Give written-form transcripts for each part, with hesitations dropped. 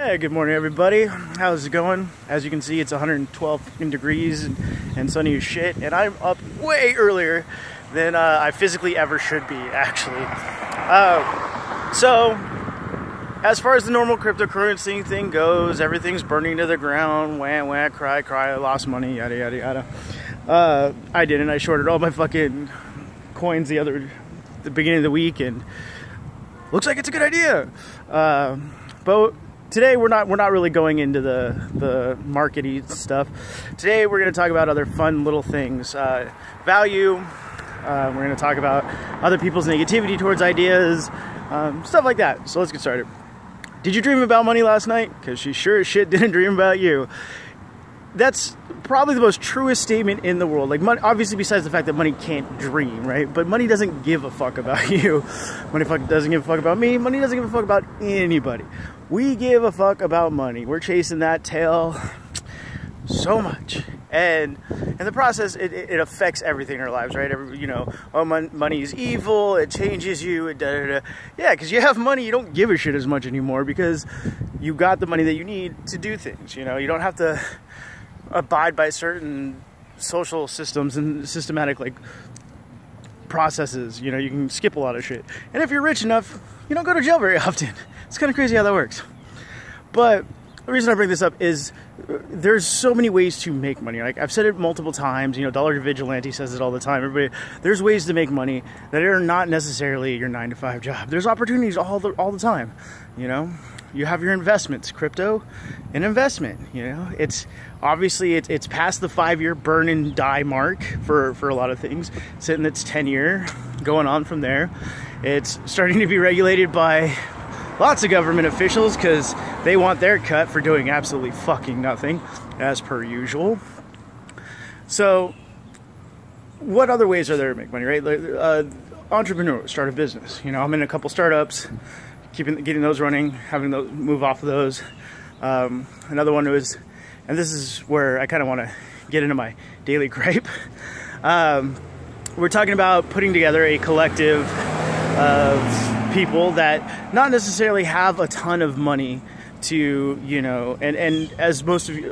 Hey, good morning everybody. How's it going? As you can see, it's 112 fucking degrees and sunny as shit, and I'm up way earlier than I physically ever should be, actually. So, as far as the normal cryptocurrency thing goes, everything's burning to the ground, wah, wah, cry, cry, I lost money, yada, yada, yada. I didn't. I shorted all my fucking coins the beginning of the week, and looks like it's a good idea. But today we're not really going into the market-y stuff. Today we're going to talk about other fun little things. Value. We're going to talk about other people's negativity towards ideas. Stuff like that. So let's get started. Did you dream about money last night? Because she sure as shit didn't dream about you. That's probably the most truest statement in the world. Like, money, obviously, besides the fact that money can't dream, right? But money doesn't give a fuck about you. Money doesn't give a fuck about me. Money doesn't give a fuck about anybody. We give a fuck about money. We're chasing that tail so much. And in the process, it affects everything in our lives, right? Money is evil, it changes you, Yeah, because you have money, you don't give a shit as much anymore because you got the money that you need to do things, you know? You don't have to abide by certain social systems and systematic, like, processes. You know, you can skip a lot of shit. And if you're rich enough, you don't go to jail very often. It's kind of crazy how that works. But the reason I bring this up is there's so many ways to make money. Like, I've said it multiple times, you know, Dollar Vigilante says it all the time. Everybody, there's ways to make money that are not necessarily your 9-to-5 job. There's opportunities all the time, you know. You have your investments, crypto, an investment, you know. It's obviously it's past the 5-year burn and die mark for a lot of things. It's in its 10-year, going on from there. It's starting to be regulated by lots of government officials because they want their cut for doing absolutely fucking nothing, as per usual. So, what other ways are there to make money, right? Entrepreneurs start a business. You know, I'm in a couple startups, getting those running, having those move off of those. Another one was, and this is where I kind of want to get into my daily gripe. We're talking about putting together a collective of people that not necessarily have a ton of money to, you know, and as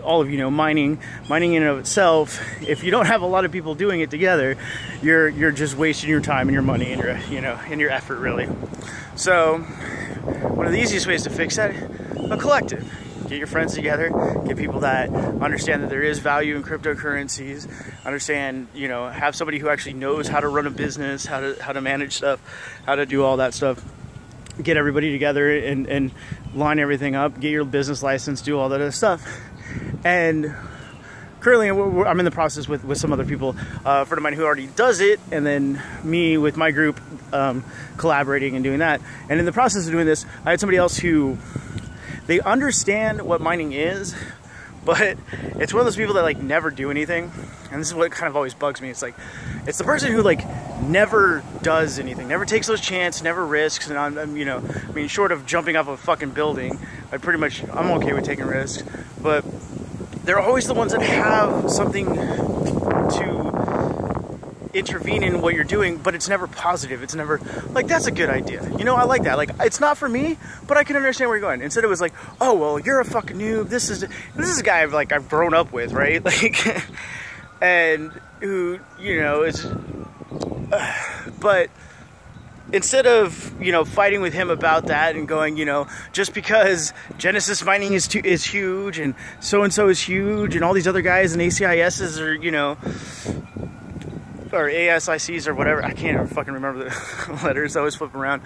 all of you know, mining in and of itself, if you don't have a lot of people doing it together, you're just wasting your time and your money and your effort, really. So one of the easiest ways to fix that, a collective. Get your friends together, get people that understand that there is value in cryptocurrencies, understand, you know, have somebody who actually knows how to run a business, how to manage stuff, how to do all that stuff. Get everybody together and line everything up, get your business license, do all that other stuff. And currently I'm in the process with some other people, a friend of mine who already does it, and then me with my group collaborating and doing that. And in the process of doing this, I had somebody else who, they understand what mining is, but it's one of those people that, like, never do anything. And this is what kind of always bugs me. It's like, it's the person who, like, never does anything, never takes those chances, never risks. And I mean, short of jumping off a fucking building, I'm okay with taking risks. But they're always the ones that have something to intervene in what you're doing, but it's never positive. It's never like, that's a good idea, you know. I like that. Like, it's not for me, but I can understand where you're going. Instead it was like, oh well, you're a fucking noob. This is a guy I've grown up with, right? Like, and who, you know, is but instead of, you know, fighting with him about that and going, you know, just because Genesis mining is huge and so is huge and all these other guys and ACISs are, you know, or ASICs or whatever, I can't fucking remember the letters, I always flip them around.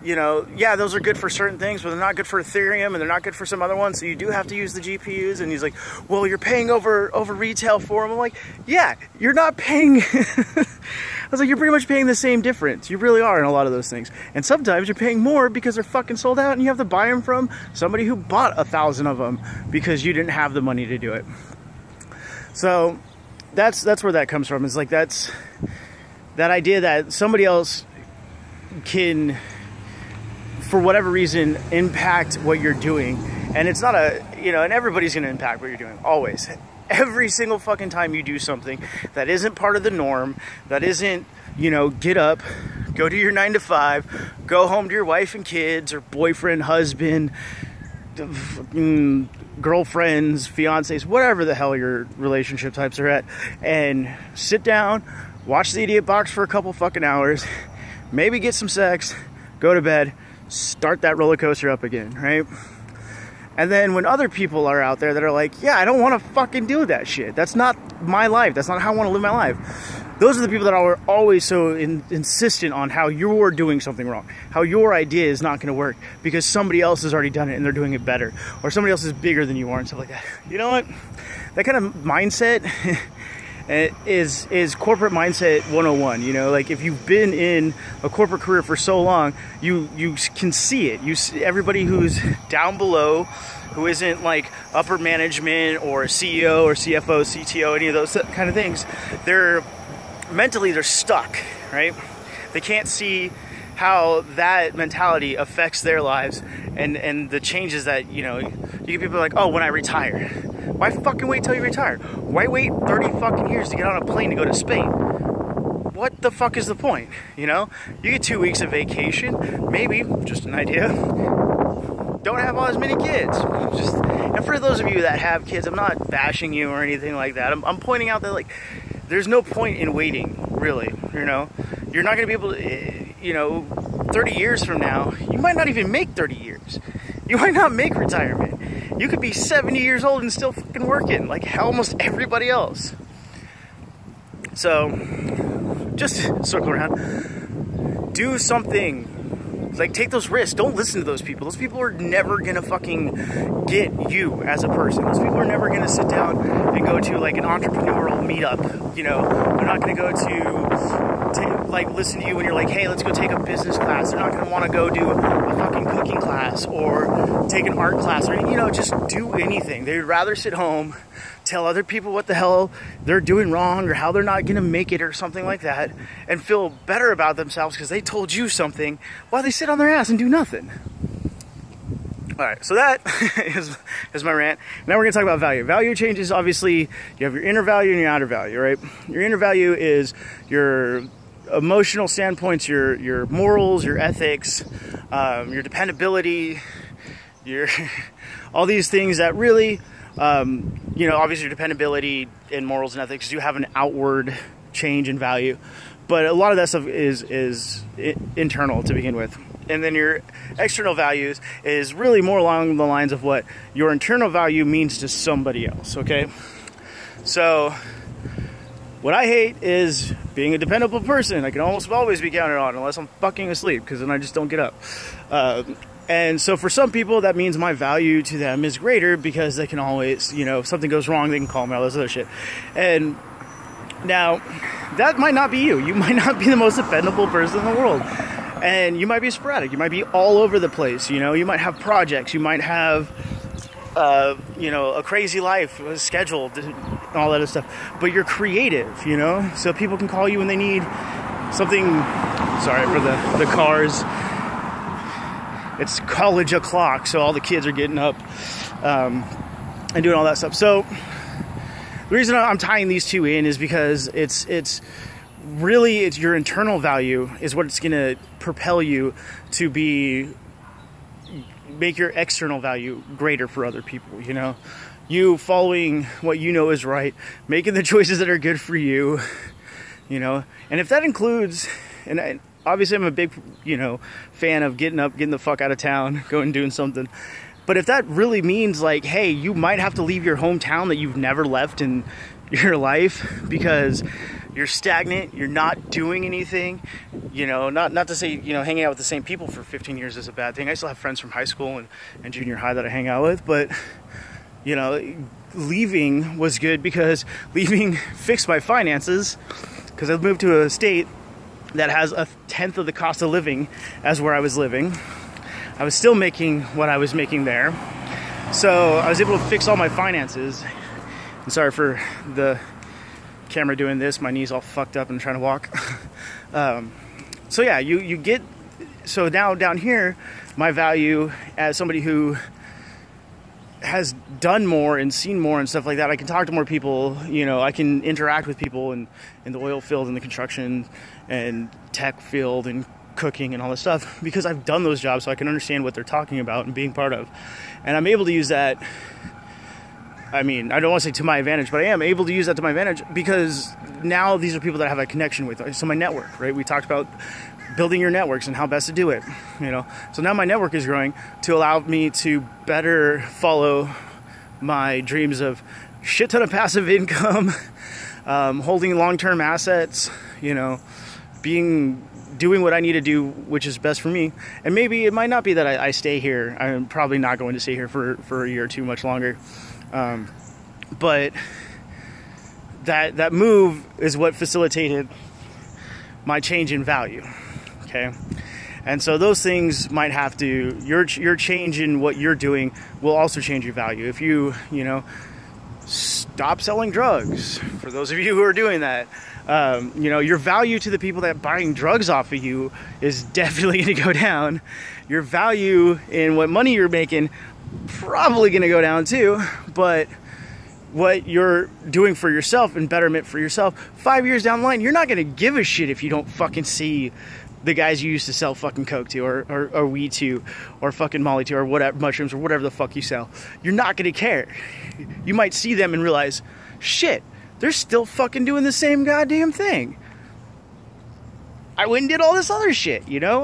You know, yeah, those are good for certain things, but they're not good for Ethereum and they're not good for some other ones, so you do have to use the GPUs. And he's like, well, you're paying over retail for them. I'm like, yeah, you're not paying I was like, you're pretty much paying the same difference. You really are in a lot of those things. And sometimes you're paying more because they're fucking sold out and you have to buy them from somebody who bought 1,000 of them because you didn't have the money to do it. So that's where that comes from. It's like, that's that idea that somebody else can, for whatever reason, impact what you're doing. And it's not and everybody's going to impact what you're doing, always. Every single fucking time you do something that isn't part of the norm, that isn't, you know, get up, go to your 9 to 5, go home to your wife and kids or boyfriend, husband, girlfriends, fiancés, whatever the hell your relationship types are at, and sit down, watch the Idiot Box for a couple fucking hours, maybe get some sex, go to bed, start that roller coaster up again, right? And then when other people are out there that are like, yeah, I don't want to fucking do that shit. That's not my life. That's not how I want to live my life. Those are the people that are always so insistent on how you're doing something wrong, how your idea is not going to work because somebody else has already done it and they're doing it better, or somebody else is bigger than you are and stuff like that. You know what? That kind of mindset is corporate mindset 101. You know, like if you've been in a corporate career for so long, you can see it. You see everybody who's down below, who isn't like upper management or a CEO or CFO, CTO, any of those kind of things. They're stuck, right? They can't see how that mentality affects their lives and the changes that, you know, you get people like, oh, when I retire. Why fucking wait till you retire? Why wait 30 fucking years to get on a plane to go to Spain? What the fuck is the point? You know, you get 2 weeks of vacation, maybe, just an idea. Don't have as many kids. And for those of you that have kids, I'm not bashing you or anything like that. I'm pointing out that, like, there's no point in waiting, really. You know, you're not going to be able to, you know, 30 years from now, you might not even make 30 years. You might not make retirement. You could be 70 years old and still fucking working, like almost everybody else. So, just circle around. Do something. Like, take those risks. Don't listen to those people. Those people are never gonna fucking get you as a person. Those people are never gonna sit down and go to like an entrepreneurial meetup. You know, they're not gonna go to like listen to you when you're like, hey, let's go take a business class. They're not gonna want to go do a fucking cooking class or take an art class or, you know, just do anything. They'd rather sit home, tell other people what the hell they're doing wrong or how they're not gonna make it or something like that, and feel better about themselves because they told you something while they sit on their ass and do nothing. All right, so that is my rant. Now we're gonna talk about value. Value changes, obviously, you have your inner value and your outer value, right? Your inner value is your emotional standpoints, your morals, your ethics, your dependability, your all these things that really, you know, obviously your dependability and morals and ethics do have an outward change in value, but a lot of that stuff is internal to begin with. And then your external values is really more along the lines of what your internal value means to somebody else, okay? So what I hate is being a dependable person. I can almost always be counted on unless I'm fucking asleep, because then I just don't get up. And so for some people, that means my value to them is greater because they can always, you know, if something goes wrong, they can call me, all this other shit. And now, that might not be you. You might not be the most dependable person in the world. And you might be sporadic. You might be all over the place, you know. You might have projects. You might have, you know, a crazy life, scheduled, and all that other stuff. But you're creative, you know. So people can call you when they need something. Sorry for the cars. It's college o'clock, so all the kids are getting up and doing all that stuff. So the reason I'm tying these two in is because it's really your internal value is what it's going to propel you to make your external value greater for other people, you know. You following what you know is right, making the choices that are good for you, you know. And if that includes, and obviously I'm a big, you know, fan of getting up, getting the fuck out of town, going and doing something. But if that really means like, hey, you might have to leave your hometown that you've never left in your life because you're stagnant, you're not doing anything, you know, not to say, you know, hanging out with the same people for 15 years is a bad thing. I still have friends from high school and junior high that I hang out with, but, you know, leaving was good because leaving fixed my finances because I moved to a state that has 1/10 of the cost of living as where I was living. I was still making what I was making there. So I was able to fix all my finances. I'm sorry for the camera doing this. My knee's all fucked up and trying to walk. So yeah, you get, so now down here, my value as somebody who has done more and seen more and stuff like that, I can talk to more people, you know, I can interact with people in the oil field and the construction and tech field and cooking and all this stuff, because I've done those jobs, so I can understand what they're talking about and being part of. And I'm able to use that. I mean, I don't want to say to my advantage, but I am able to use that to my advantage, because now these are people that I have a connection with. So my network, right? We talked about building your networks and how best to do it, you know. So now my network is growing to allow me to better follow my dreams of shit ton of passive income, holding long-term assets, you know, doing what I need to do, which is best for me. And maybe it might not be that I stay here. I'm probably not going to stay here for a year or two much longer. But that move is what facilitated my change in value. Okay. And so those things might have to, your change in what you're doing will also change your value. If you know, stop selling drugs, for those of you who are doing that, you know, your value to the people that are buying drugs off of you is definitely going to go down. Your value in what money you're making probably going to go down too. But what you're doing for yourself and betterment for yourself, 5 years down the line, you're not going to give a shit if you don't fucking see the guys you used to sell fucking coke to, or weed to, or fucking molly to, or whatever, mushrooms, or whatever the fuck you sell. You're not going to care. You might see them and realize, shit, they're still fucking doing the same goddamn thing. I went and did all this other shit, you know?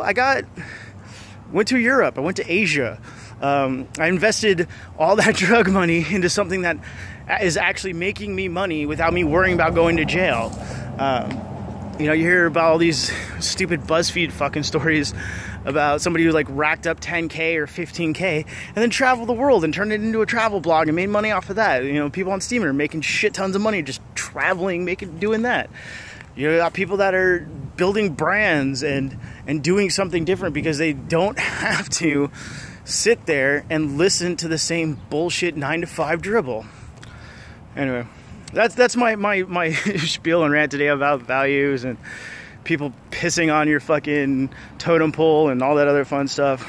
Went to Europe, I went to Asia. I invested all that drug money into something that is actually making me money without me worrying about going to jail. You know, you hear about all these stupid BuzzFeed fucking stories about somebody who like racked up 10K or 15K and then traveled the world and turned it into a travel blog and made money off of that. You know, people on Steamer making shit tons of money just traveling, doing that. You got people that are building brands and doing something different because they don't have to sit there and listen to the same bullshit 9-to-5 dribble. Anyway, that's my spiel and rant today about values and people pissing on your fucking totem pole and all that other fun stuff.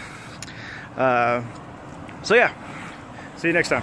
So yeah, see you next time.